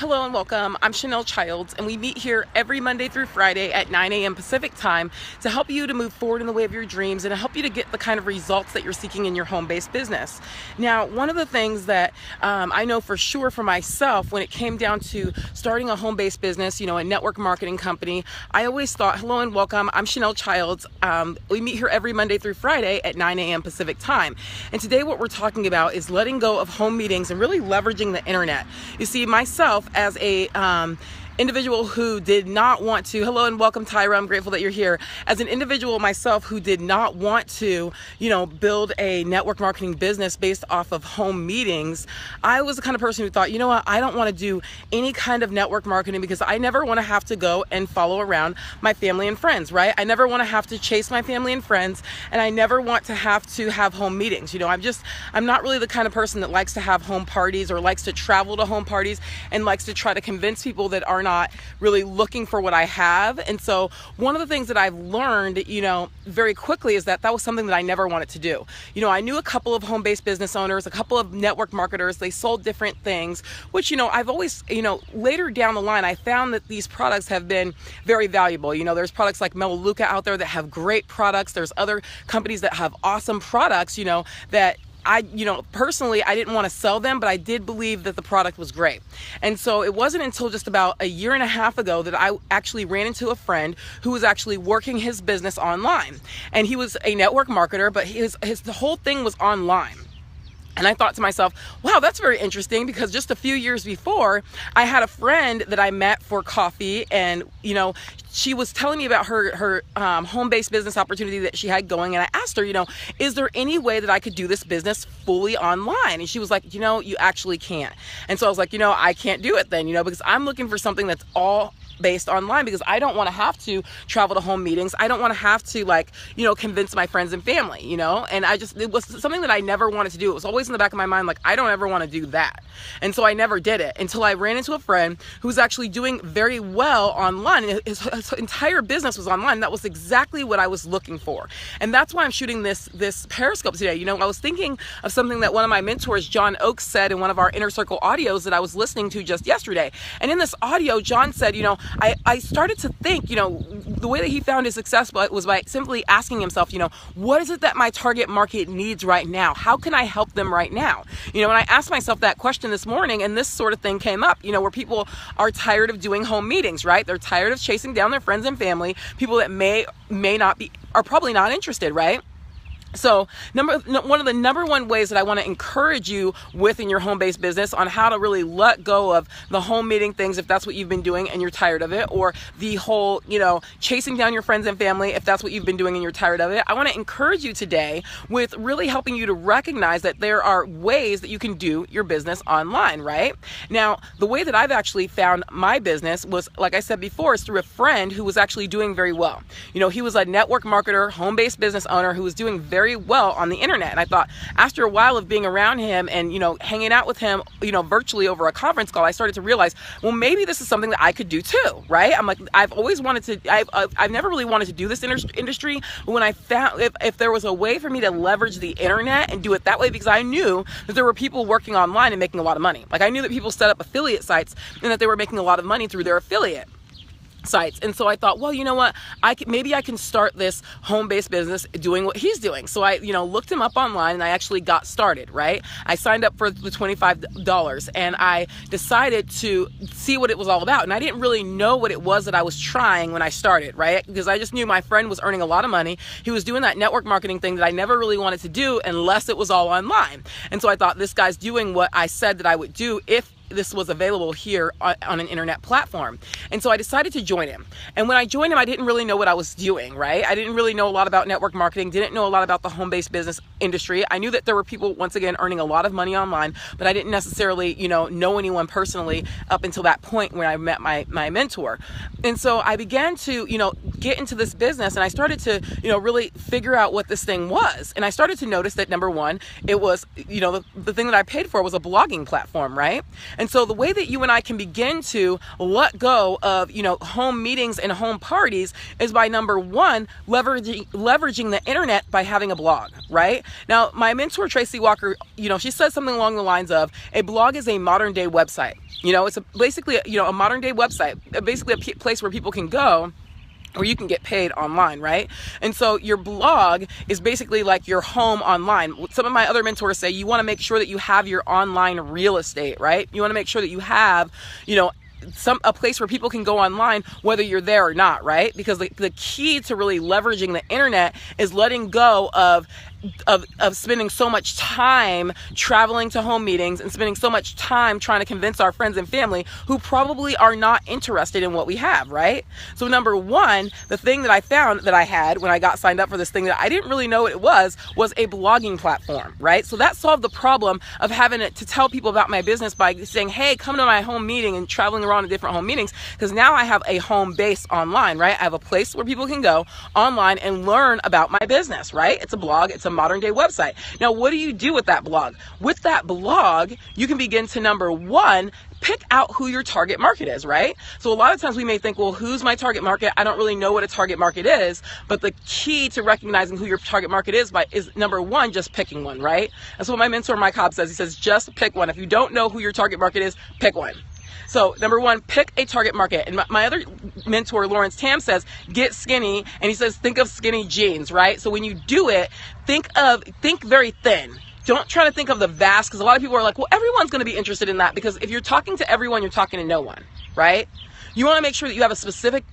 Hello and welcome. I'm Chanel Childs, and we meet here every Monday through Friday at 9 a.m. Pacific time to help you to move forward in the way of your dreams and to help you to get the kind of results that you're seeking in your home-based business. Now, one of the things that I know for sure for myself when it came down to starting a home-based business, a network marketing company, I always thought, hello and welcome, I'm Chanel Childs. We meet here every Monday through Friday at 9 a.m. Pacific time. And today what we're talking about is letting go of home meetings and really leveraging the internet. You see, myself, as a individual who did not want to, hello and welcome Tyra, I'm grateful that you're here. As an individual myself who did not want to, build a network marketing business based off of home meetings, I was the kind of person who thought, I don't want to do any kind of network marketing because I never want to have to go and follow around my family and friends, right? I never want to have to chase my family and friends, and I never want to have home meetings. I'm not really the kind of person that likes to have home parties or likes to travel to home parties and likes to try to convince people that are not really looking for what I have. And so one of the things that I've learned, very quickly is that was something that I never wanted to do. I knew a couple of home-based business owners, a couple of network marketers. They sold different things, which, I've always, later down the line, I found that these products have been very valuable. There's products like Melaleuca out there that have great products. There's other companies that have awesome products, that personally, I didn't want to sell them, but I did believe that the product was great. And so it wasn't until just about a year and a half ago that I actually ran into a friend who was actually working his business online. And he was a network marketer, but the whole thing was online. And I thought to myself, wow, that's very interesting, because just a few years before, I had a friend that I met for coffee, and, she was telling me about her home-based business opportunity that she had going. And I asked her, is there any way that I could do this business fully online? And she was like, you actually can't. And so I was like, I can't do it then, because I'm looking for something that's all based online, because I don't want to have to travel to home meetings. I don't want to have to convince my friends and family, and it was something that I never wanted to do. It was always in the back of my mind, I don't ever want to do that. And so I never did it until I ran into a friend who was actually doing very well online. And his entire business was online. That was exactly what I was looking for. And that's why I'm shooting this Periscope today. I was thinking of something that one of my mentors, John Oakes, said in one of our Inner Circle audios that I was listening to just yesterday. And in this audio, John said, I started to think, the way that he found his success was by simply asking himself, what is it that my target market needs right now? How can I help them right now? And I asked myself that question this morning, and this sort of thing came up, where people are tired of doing home meetings, right? They're tired of chasing down their friends and family, people that may not be, are probably not interested, right? So one of the number one ways that I want to encourage you with in your home-based business on how to really let go of the home meeting things, if that's what you've been doing and you're tired of it, or the whole, chasing down your friends and family, if that's what you've been doing and you're tired of it. I want to encourage you today with really helping you to recognize that there are ways that you can do your business online, right? Now, the way that I've actually found my business was, like I said before, is through a friend who was actually doing very well. He was a network marketer, home-based business owner who was doing very well on the internet. And I thought, after a while of being around him and, hanging out with him, virtually over a conference call, I started to realize, well, maybe this is something that I could do too, right? I'm like, I've always wanted to, I've never really wanted to do this industry, but when I found, if there was a way for me to leverage the internet and do it that way, because I knew that there were people working online and making a lot of money. I knew that people set up affiliate sites and that they were making a lot of money through their affiliate sites. And so I thought, well, you know what, maybe I can start this home-based business doing what he's doing. So I looked him up online, and I actually got started, right? I signed up for the $25, and I decided to see what it was all about. And I didn't really know what it was that I was trying when I started, right? Because I just knew my friend was earning a lot of money. He was doing that network marketing thing that I never really wanted to do unless it was all online. And so I thought, this guy's doing what I said that I would do if this was available here on an internet platform. And so I decided to join him. And when I joined him, I didn't really know what I was doing, right? I didn't really know a lot about network marketing, didn't know a lot about the home-based business industry. I knew that there were people, once again, earning a lot of money online, but I didn't necessarily, know anyone personally up until that point when I met my mentor. And so I began to, get into this business, and I started to, really figure out what this thing was. And I started to notice that, number one, it was, the thing that I paid for was a blogging platform, right? And so the way that you and I can begin to let go of, home meetings and home parties is by number one, leveraging the internet by having a blog, right? Now, my mentor, Tracy Walker, she says something along the lines of a blog is a modern day website. It's basically a modern day website, basically a place where people can go or you can get paid online, right? And so your blog is basically like your home online. Some of my other mentors say you want to make sure that you have your online real estate, right? You want to make sure that you have, a place where people can go online whether you're there or not, right? Because the key to really leveraging the internet is letting go of spending so much time traveling to home meetings and spending so much time trying to convince our friends and family who probably are not interested in what we have, right? So number one, the thing that I found that I had when I got signed up for this thing that I didn't really know what it was a blogging platform, right? So that solved the problem of having to tell people about my business by saying, hey, come to my home meeting and traveling around to different home meetings, because now I have a home base online, right? I have a place where people can go online and learn about my business, right? It's a blog, it's a modern day website. Now, what do you do with that blog? With that blog, you can begin to, number one, pick out who your target market is, right? So a lot of times we may think, well, who's my target market? I don't really know what a target market is. But the key to recognizing who your target market is number one, just picking one, right? That's what my mentor, Mike Hobbs, says. He says, just pick one. If you don't know who your target market is, pick one. So number one, pick a target market. And my other mentor, Lawrence Tam, says, get skinny. And he says, think of skinny jeans, right? So when you do it, think very thin. Don't try to think of the vast, because a lot of people are like, well, everyone's going to be interested in that, because if you're talking to everyone, you're talking to no one, right? You want to make sure that you have a specific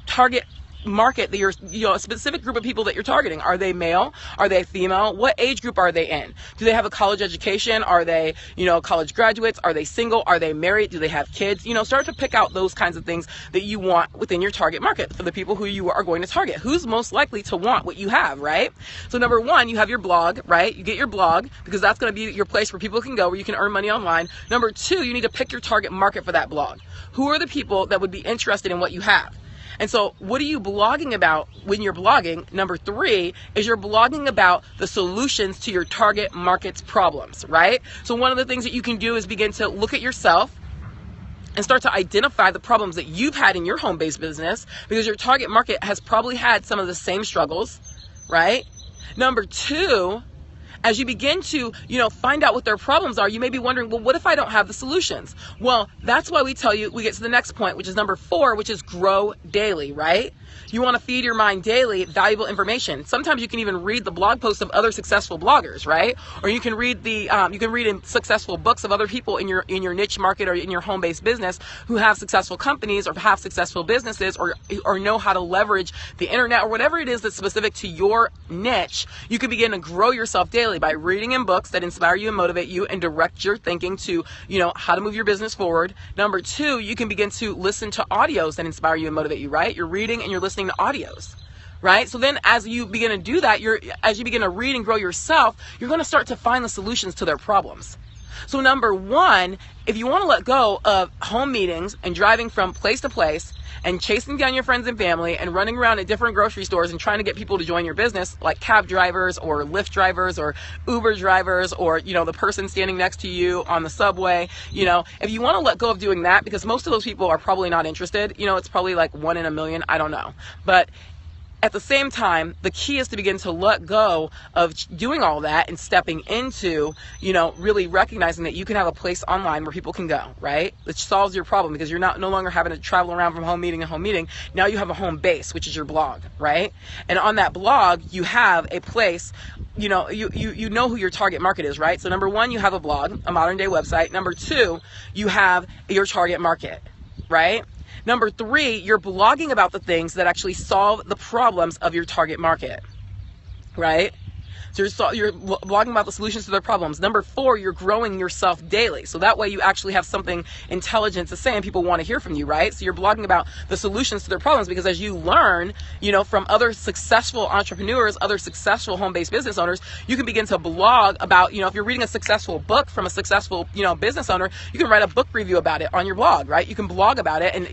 target market, that you're, a specific group of people that you're targeting. Are they male? Are they female? What age group are they in? Do they have a college education? Are they, college graduates? Are they single? Are they married? Do they have kids? Start to pick out those kinds of things that you want within your target market for the people who you are going to target. Who's most likely to want what you have, right? So number one, you have your blog, right? You get your blog because that's going to be your place where people can go, where you can earn money online. Number two, you need to pick your target market for that blog. Who are the people that would be interested in what you have? And so what are you blogging about when you're blogging? Number three is you're blogging about the solutions to your target market's problems, right? So one of the things that you can do is begin to look at yourself and start to identify the problems that you've had in your home-based business, because your target market has probably had some of the same struggles, right? Number two, as you begin to, find out what their problems are, you may be wondering, well, what if I don't have the solutions? Well, that's why we tell you, we get to the next point, which is number four, which is grow daily, right? You want to feed your mind daily valuable information. Sometimes you can even read the blog posts of other successful bloggers, right? Or you can read in successful books of other people in your niche market or in your home-based business who have successful companies or have successful businesses or know how to leverage the internet or whatever it is that's specific to your niche. You can begin to grow yourself daily by reading in books that inspire you and motivate you and direct your thinking to, how to move your business forward. Number two, you can begin to listen to audios that inspire you and motivate you, right? You're reading and you're listening to audios, right? So then as you begin to do that, as you begin to read and grow yourself, you're going to start to find the solutions to their problems. So number one, if you want to let go of home meetings and driving from place to place and chasing down your friends and family and running around at different grocery stores and trying to get people to join your business, like cab drivers or Lyft drivers or Uber drivers or, the person standing next to you on the subway, if you want to let go of doing that, because most of those people are probably not interested, it's probably like 1 in a million, I don't know. But at the same time, the key is to begin to let go of doing all that and stepping into, really recognizing that you can have a place online where people can go, right? Which solves your problem, because you're no longer having to travel around from home meeting to home meeting. Now you have a home base, which is your blog, right? And on that blog, you have a place, you know who your target market is, right? So number one, you have a blog, a modern day website. Number two, you have your target market, right? Number three, you're blogging about the things that actually solve the problems of your target market, right? So you're blogging about the solutions to their problems. Number four, you're growing yourself daily. So that way you actually have something intelligent to say and people want to hear from you, right? So you're blogging about the solutions to their problems, because as you learn, from other successful entrepreneurs, other successful home-based business owners, you can begin to blog about, if you're reading a successful book from a successful, business owner, you can write a book review about it on your blog, right? You can blog about it, and,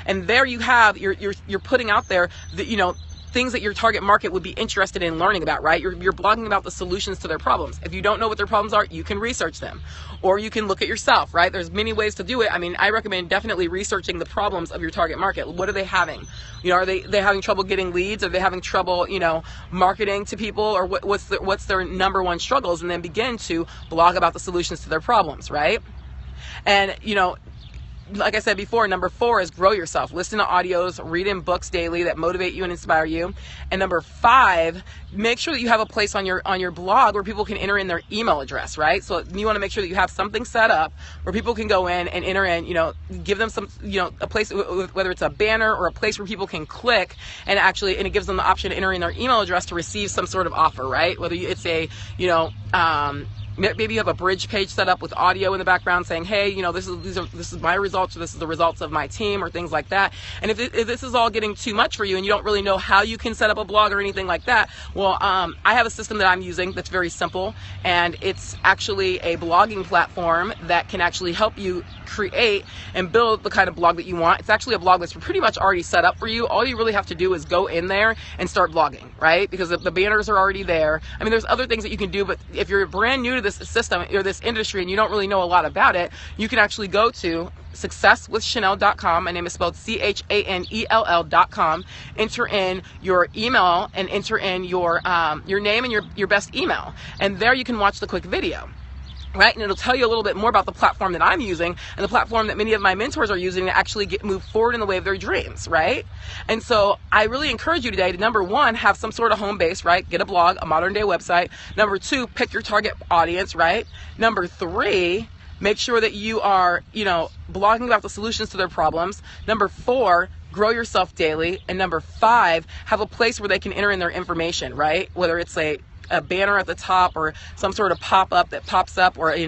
and there you have, you're putting out there the, things that your target market would be interested in learning about, right? You're blogging about the solutions to their problems. If you don't know what their problems are, you can research them, or you can look at yourself, right? There's many ways to do it. I mean, I recommend definitely researching the problems of your target market. What are they having? You know, are they having trouble getting leads? Are they having trouble, you know, marketing to people? Or what's their number one struggles? And then begin to blog about the solutions to their problems, right? And, you know, like I said before, number 4 is grow yourself. Listen to audios, read in books daily that motivate you and inspire you. And number 5, make sure that you have a place on your blog where people can enter in their email address, right? So you want to make sure that you have something set up where people can go in and enter in, you know, give them some, you know, a place, whether it's a banner or a place where people can click and it gives them the option to enter in their email address to receive some sort of offer, right? Whether it's a, you know, maybe you have a bridge page set up with audio in the background saying, hey, you know, this is my results, or this is the results of my team, or things like that. And if this is all getting too much for you and you don't really know how you can set up a blog or anything like that, well, I have a system that I'm using that's very simple, and it's actually a blogging platform that can actually help you create and build the kind of blog that you want. It's actually a blog that's pretty much already set up for you. All you really have to do is go in there and start blogging, right? Because the banners are already there. I mean, there's other things that you can do, but if you're brand new to this system or this industry and you don't really know a lot about it, you can actually go to successwithchanel.com. My name is spelled CHANELL.com. Enter in your email and enter in your name and your best email, and there you can watch the quick video. Right, and it'll tell you a little bit more about the platform that I'm using and the platform that many of my mentors are using to actually move forward in the way of their dreams, right? And so I really encourage you today to, number 1, have some sort of home base, right? Get a blog, a modern day website. Number 2, pick your target audience, right? Number 3, make sure that you are, you know, blogging about the solutions to their problems. Number 4, grow yourself daily. And number 5, have a place where they can enter in their information, right? Whether it's a banner at the top, or some sort of pop-up that pops up, or a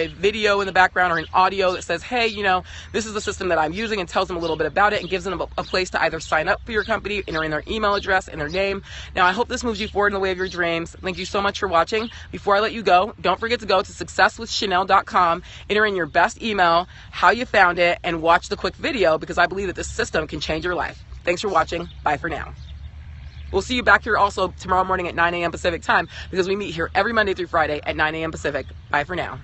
video in the background, or an audio that says, hey, you know, this is the system that I'm using, and tells them a little bit about it and gives them a place to either sign up for your company, enter in their email address and their name. Now, I hope this moves you forward in the way of your dreams. Thank you so much for watching. Before I let you go, don't forget to go to successwithchanel.com, enter in your best email, how you found it, and watch the quick video, because I believe that this system can change your life. Thanks for watching. Bye for now. We'll see you back here also tomorrow morning at 9 a.m. Pacific time, because we meet here every Monday through Friday at 9 a.m. Pacific. Bye for now.